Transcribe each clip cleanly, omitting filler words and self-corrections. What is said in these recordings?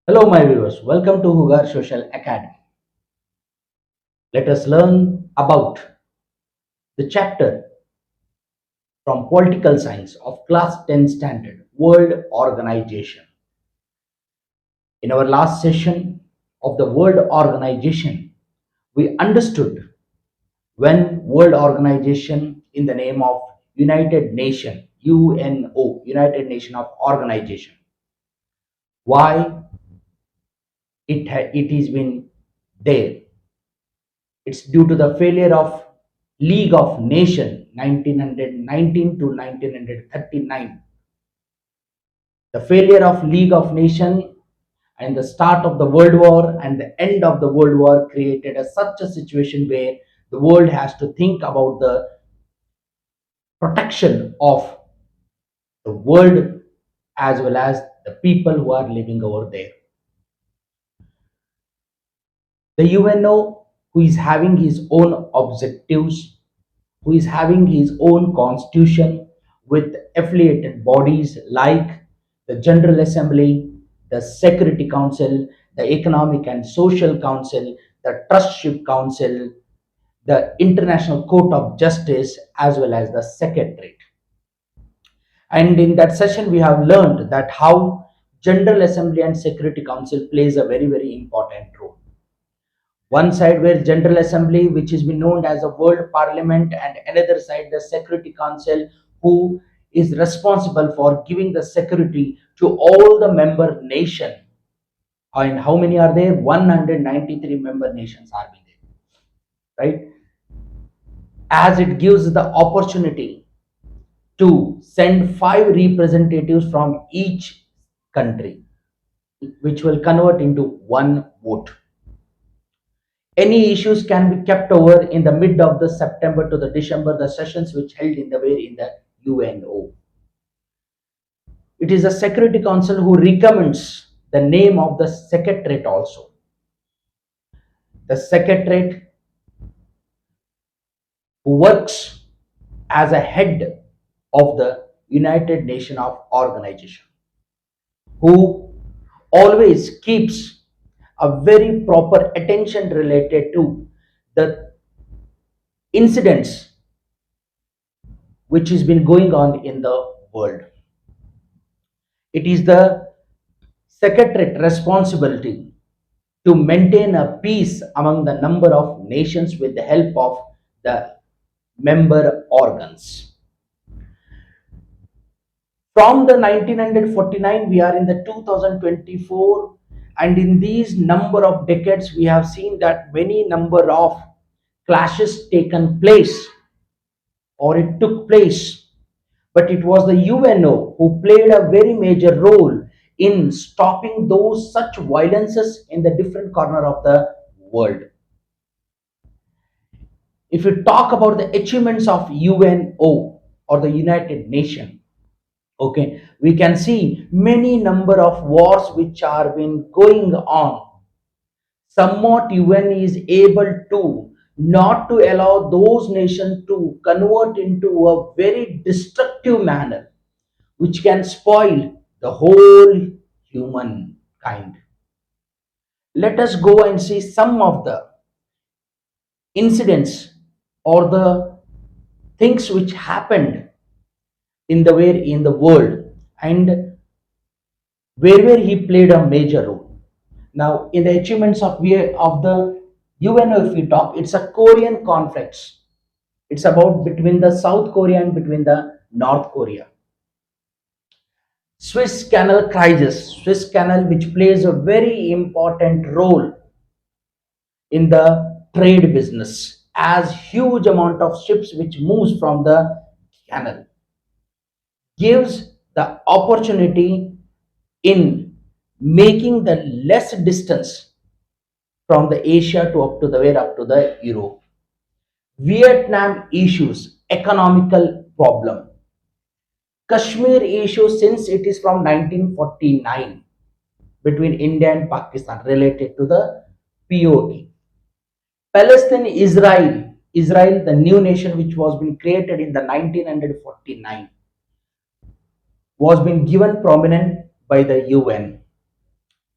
Hello, my viewers. Welcome to Hugar Social Academy. Let us learn about the chapter from Political Science of Class 10 Standard World Organization. In our last session of the World Organization, we understood when World Organization in the name of United Nation, UNO, United Nation of Organization, why it has been there. It's due to the failure of League of Nations 1919 to 1939. The failure of League of Nations and the start of the World War and the end of the World War created such a situation where the world has to think about the protection of the world as well as the people who are living over there. The UNO, who is having his own objectives, who is having his own constitution with affiliated bodies like the General Assembly, the Security Council, the Economic and Social Council, the Trustship Council, the International Court of Justice, as well as the Secretariat. And in that session, we have learned that how General Assembly and Security Council plays a very, very important role. One side where General Assembly, which is been known as a World Parliament, and another side the Security Council, who is responsible for giving the security to all the member nation. And how many are there? 193 member nations are there, right? As it gives the opportunity to send five representatives from each country, which will convert into one vote. Any issues can be kept over in the mid of the September to the December, the sessions which held in the way in the UNO. It is the Security Council who recommends the name of the Secretariat also. The Secretariat who works as a head of the United Nations of Organization, who always keeps a very proper attention related to the incidents which has been going on in the world. It is the Secretariat responsibility to maintain a peace among the number of nations with the help of the member organs. From the 1949, we are in the 2024, and in these number of decades, we have seen that many number of clashes taken place or it took place, but it was the UNO who played a very major role in stopping those such violences in the different corner of the world. If you talk about the achievements of UNO or the United Nations, okay, we can see many number of wars which are been going on. Somewhat UN is able to not to allow those nations to convert into a very destructive manner which can spoil the whole humankind. Let us go and see some of the incidents or the things which happened in the way in the world and where he played a major role. Now, in the achievements of the UNO, if we talk, it's a Korean conflict. It's about between the South Korea and between the North Korea. Swiss Canal crisis, Swiss Canal, which plays a very important role in the trade business, as huge amount of ships which moves from the canal gives the opportunity in making the less distance from the Asia to up to the where up to the Europe. Vietnam issues, economical problem. Kashmir issue, since it is from 1949 between India and Pakistan related to the POK. Palestine, Israel, the new nation which was being created in the 1949, was being given prominent by the UN.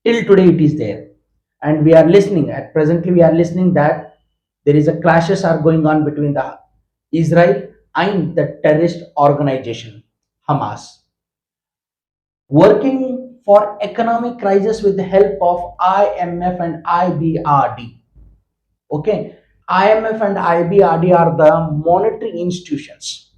Till today it is there, and we are listening at presently we are listening that there is a clashes are going on between the Israel and the terrorist organization Hamas, working for economic crisis with the help of IMF and IBRD. Okay, IMF and IBRD are the monetary institutions.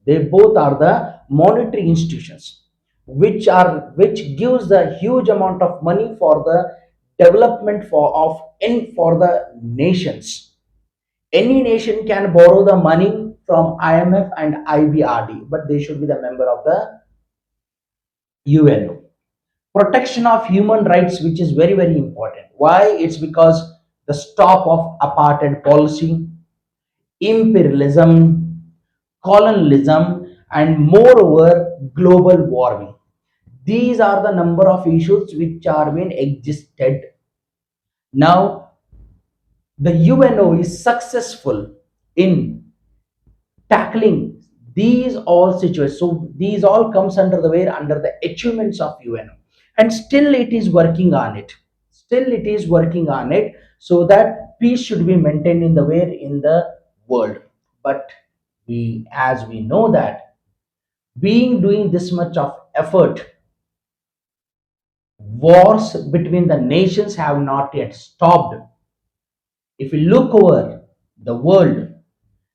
They both are the monetary institutions, which gives the huge amount of money for the development for the nations. Any nation can borrow the money from IMF and IBRD, but they should be the member of the UNO. Protection of human rights, which is very very important. Why? It's because the stop of apartheid policy, imperialism, colonialism, and moreover global warming. These are the number of issues which are being existed. Now the UNO is successful in tackling these all situations. So these all comes under the way under the achievements of UNO, and still it is working on it. Still it is working on it so that peace should be maintained in the way in the world. But as we know that being doing this much of effort, wars between the nations have not yet stopped. If we look over the world,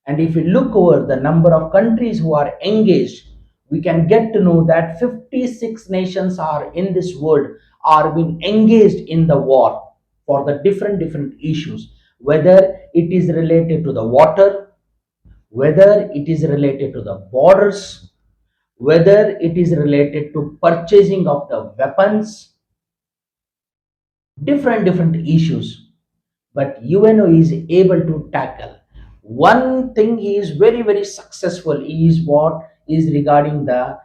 and if we look over the number of countries who are engaged, we can get to know that 56 nations are in this world are being engaged in the war for the different issues, whether it is related to the water, whether it is related to the borders, whether it is related to purchasing of the weapons, different issues. But UNO is able to tackle. One thing he is very very successful is what is regarding the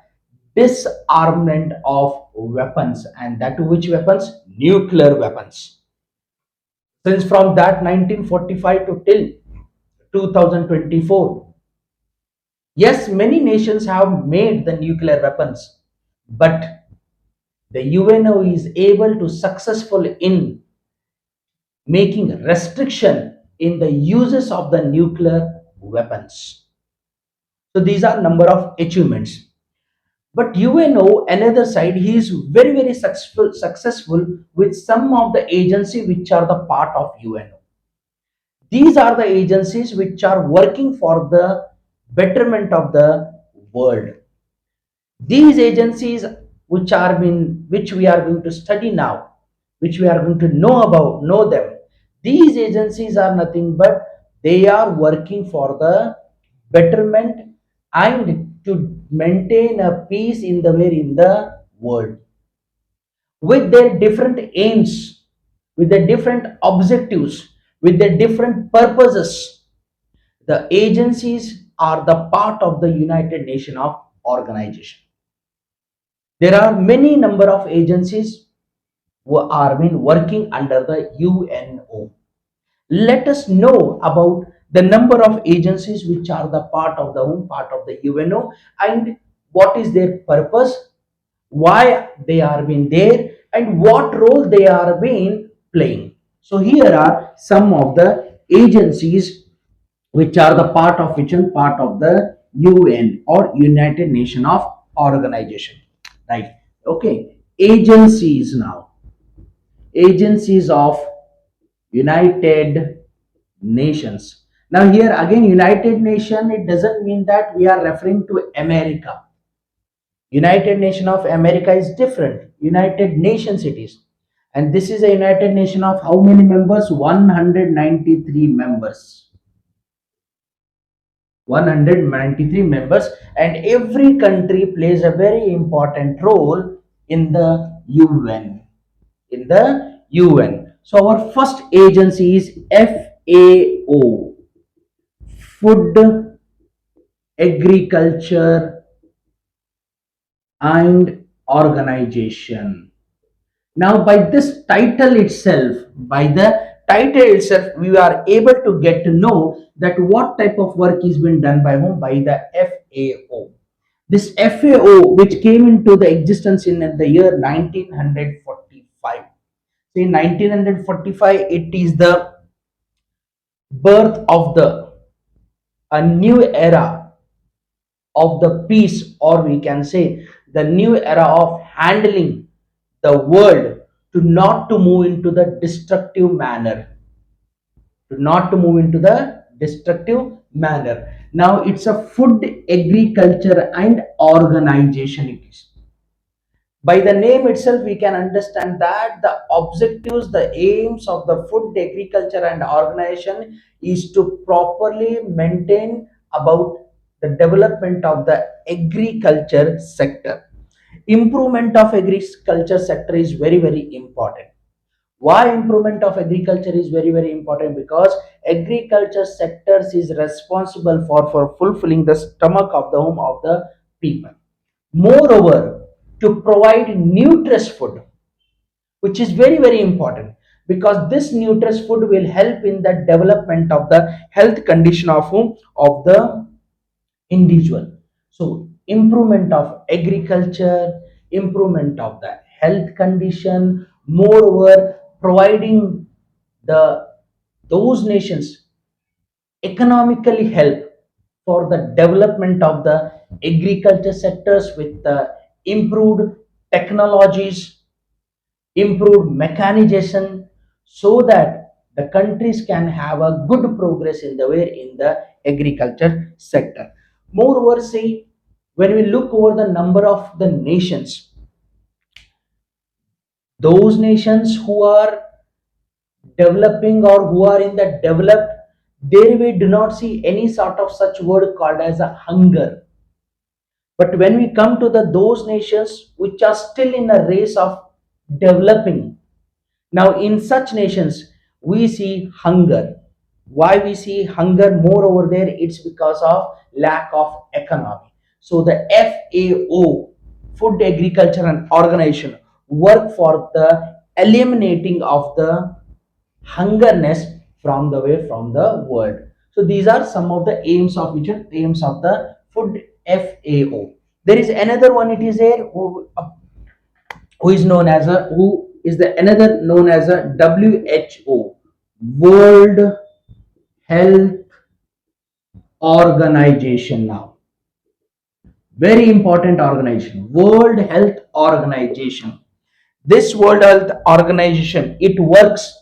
disarmament of weapons, and that which weapons? Nuclear weapons. Since from that 1945 to till 2024, yes, many nations have made the nuclear weapons, but the UNO is able to successful in making restriction in the uses of the nuclear weapons. So these are number of achievements. But UNO, another side, he is very very successful with some of the agency which are the part of UNO. These are the agencies which are working for the betterment of the world. These agencies which we are going to study now, which we are going to know them. These agencies are nothing but they are working for the betterment and to maintain a peace in the world with their different aims, with their different objectives, with their different purposes. The agencies are the part of the United Nations of organization. There are many number of agencies who are been working under the UNO. Let us know about the number of agencies which are the part of the UNO, and what is their purpose, why they are being there, and what role they are being playing. So here are some of the agencies which are the part of the UN or United Nation of organization, right? Okay, agencies now, agencies of United Nations. Now here again, United Nation, it doesn't mean that we are referring to America. United Nation of America is different. United Nations it is. And this is a United Nation of how many members? 193 members. 193 members, and every country plays a very important role in the UN. In the UN. So our first agency is FAO, Food, Agriculture and Organization. Now by this title itself, by the title itself, we are able to get to know that what type of work is being done by whom? By the FAO. This FAO, which came into the existence in the year 1945. See, 1945, it is the birth of the a new era of the peace, or we can say the new era of handling the world, to not to move into the destructive manner, now it's a food, agriculture and organization. It is, by the name itself we can understand that the objectives, the aims of the food, agriculture and organization is to properly maintain about the development of the agriculture sector. Improvement of agriculture sector is very very important. Why improvement of agriculture is very very important? Because agriculture sectors is responsible for fulfilling the stomach of the home of the people. Moreover, to provide nutritious food, which is very very important, because this nutritious food will help in the development of the health condition of whom, of the individual. So improvement of agriculture, improvement of the health condition, moreover providing the those nations economically help for the development of the agriculture sectors with the improved technologies, improved mechanization, so that the countries can have a good progress in the way in the agriculture sector. Moreover, see, when we look over the number of the nations, those nations who are developing or who are in the developed, there we do not see any sort of such word called as a hunger. But when we come to the those nations which are still in a race of developing, now in such nations we see hunger. Why we see hunger more over there? It's because of lack of economy. So the FAO, Food Agriculture and Organization, work for the eliminating of the hungerness from the way from the world. So these are some of the aims of which are aims of the food FAO. There is another one. It is there who is known as a who is the another known as a WHO, World Health Organization. Now, very important organization, World Health Organization. This World Health Organization, it works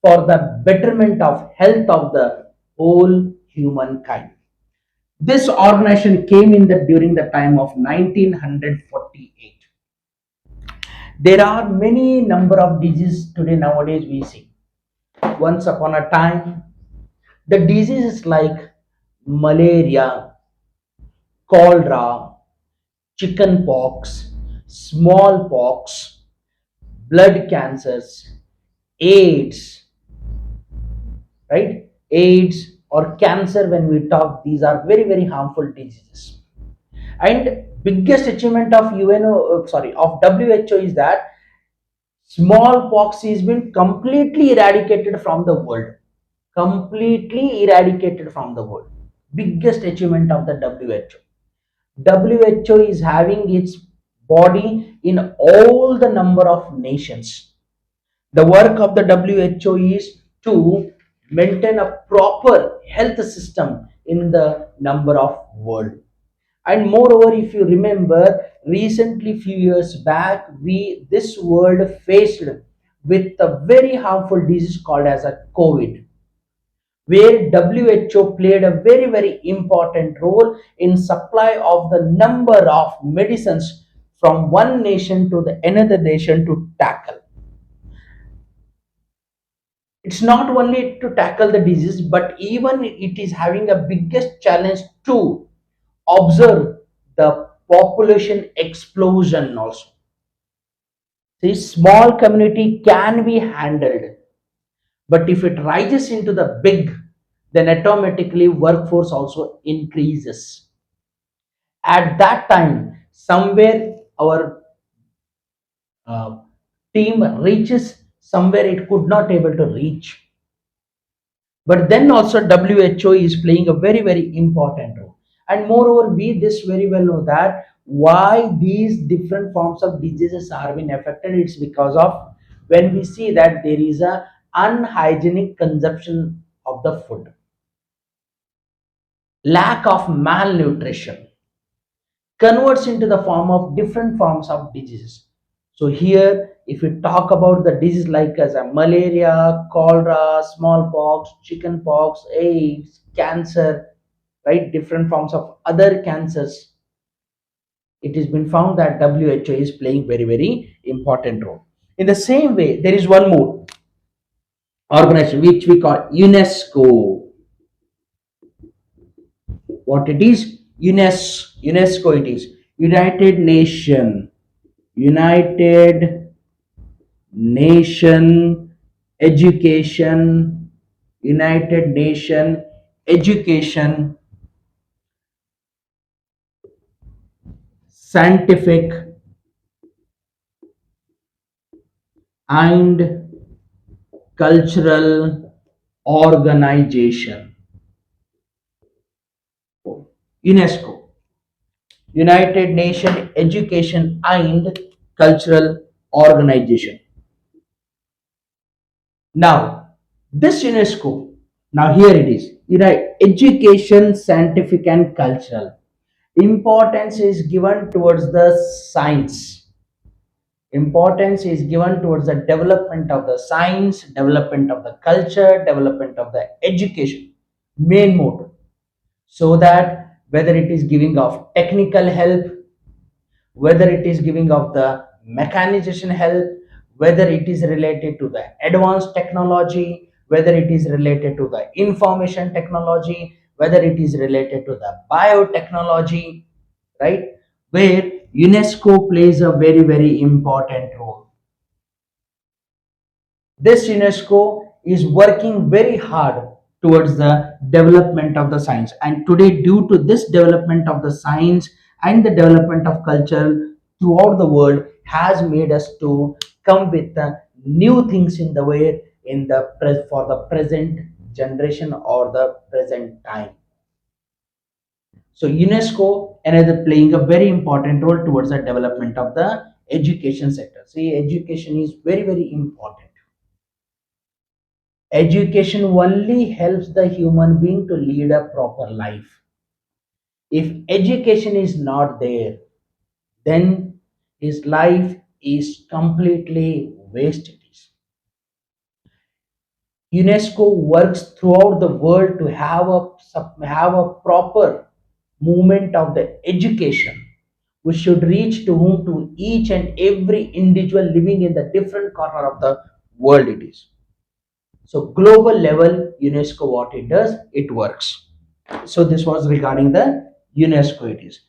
for the betterment of health of the whole humankind. This organization came in the during the time of 1948. There are many number of diseases today nowadays we see. Once upon a time, the diseases like malaria, cholera, chickenpox, smallpox, blood cancers, AIDS, right? AIDS or cancer, when we talk, these are very, very harmful diseases. And biggest achievement of of WHO is that smallpox has been completely eradicated from the world. Completely eradicated from the world. Biggest achievement of the WHO. WHO is having its body in all the number of nations. The work of the WHO is to maintain a proper health system in the number of world. And moreover, if you remember, recently few years back, we this world faced with a very harmful disease called as a COVID, where WHO played a very very important role in supply of the number of medicines from one nation to the another nation to tackle. It's not only to tackle the disease, but even it is having a biggest challenge to observe the population explosion also. See, small community can be handled, but if it rises into the big, then automatically workforce also increases. At that time, somewhere our uh, team reaches somewhere it could not able to reach. But then also WHO is playing a very very important role. And moreover, we this very well know that why these different forms of diseases are being affected. It's because of when we see that there is a unhygienic consumption of the food, lack of malnutrition converts into the form of different forms of diseases. So here, if we talk about the disease like as a malaria, cholera, smallpox, chickenpox, AIDS, cancer, right, different forms of other cancers, it has been found that WHO is playing very, very important role. In the same way, there is one more organization which we call UNESCO. What it is? UNESCO it is United Nation. United Nation Education, United Nation Education, Scientific and Cultural Organization. UNESCO, United Nation Education and Cultural Organization. Now, this UNESCO, now here it is, education, scientific and cultural. Importance is given towards the science. Importance is given towards the development of the science, development of the culture, development of the education, main motto. So that whether it is giving of technical help, whether it is giving of the mechanization help, whether it is related to the advanced technology, whether it is related to the information technology, whether it is related to the biotechnology, right, where UNESCO plays a very, very important role. This UNESCO is working very hard towards the development of the science. And today, due to this development of the science and the development of culture throughout the world, has made us to come with new things in the way in the for the present generation or the present time. So UNESCO another playing a very important role towards the development of the education sector. See, education is very, very important. Education only helps the human being to lead a proper life. If education is not there, then his life is completely wasted. UNESCO works throughout the world to have a proper movement of the education, which should reach to whom to each and every individual living in the different corner of the world it is. So global level UNESCO what it does, it works. So this was regarding the UNESCO it is.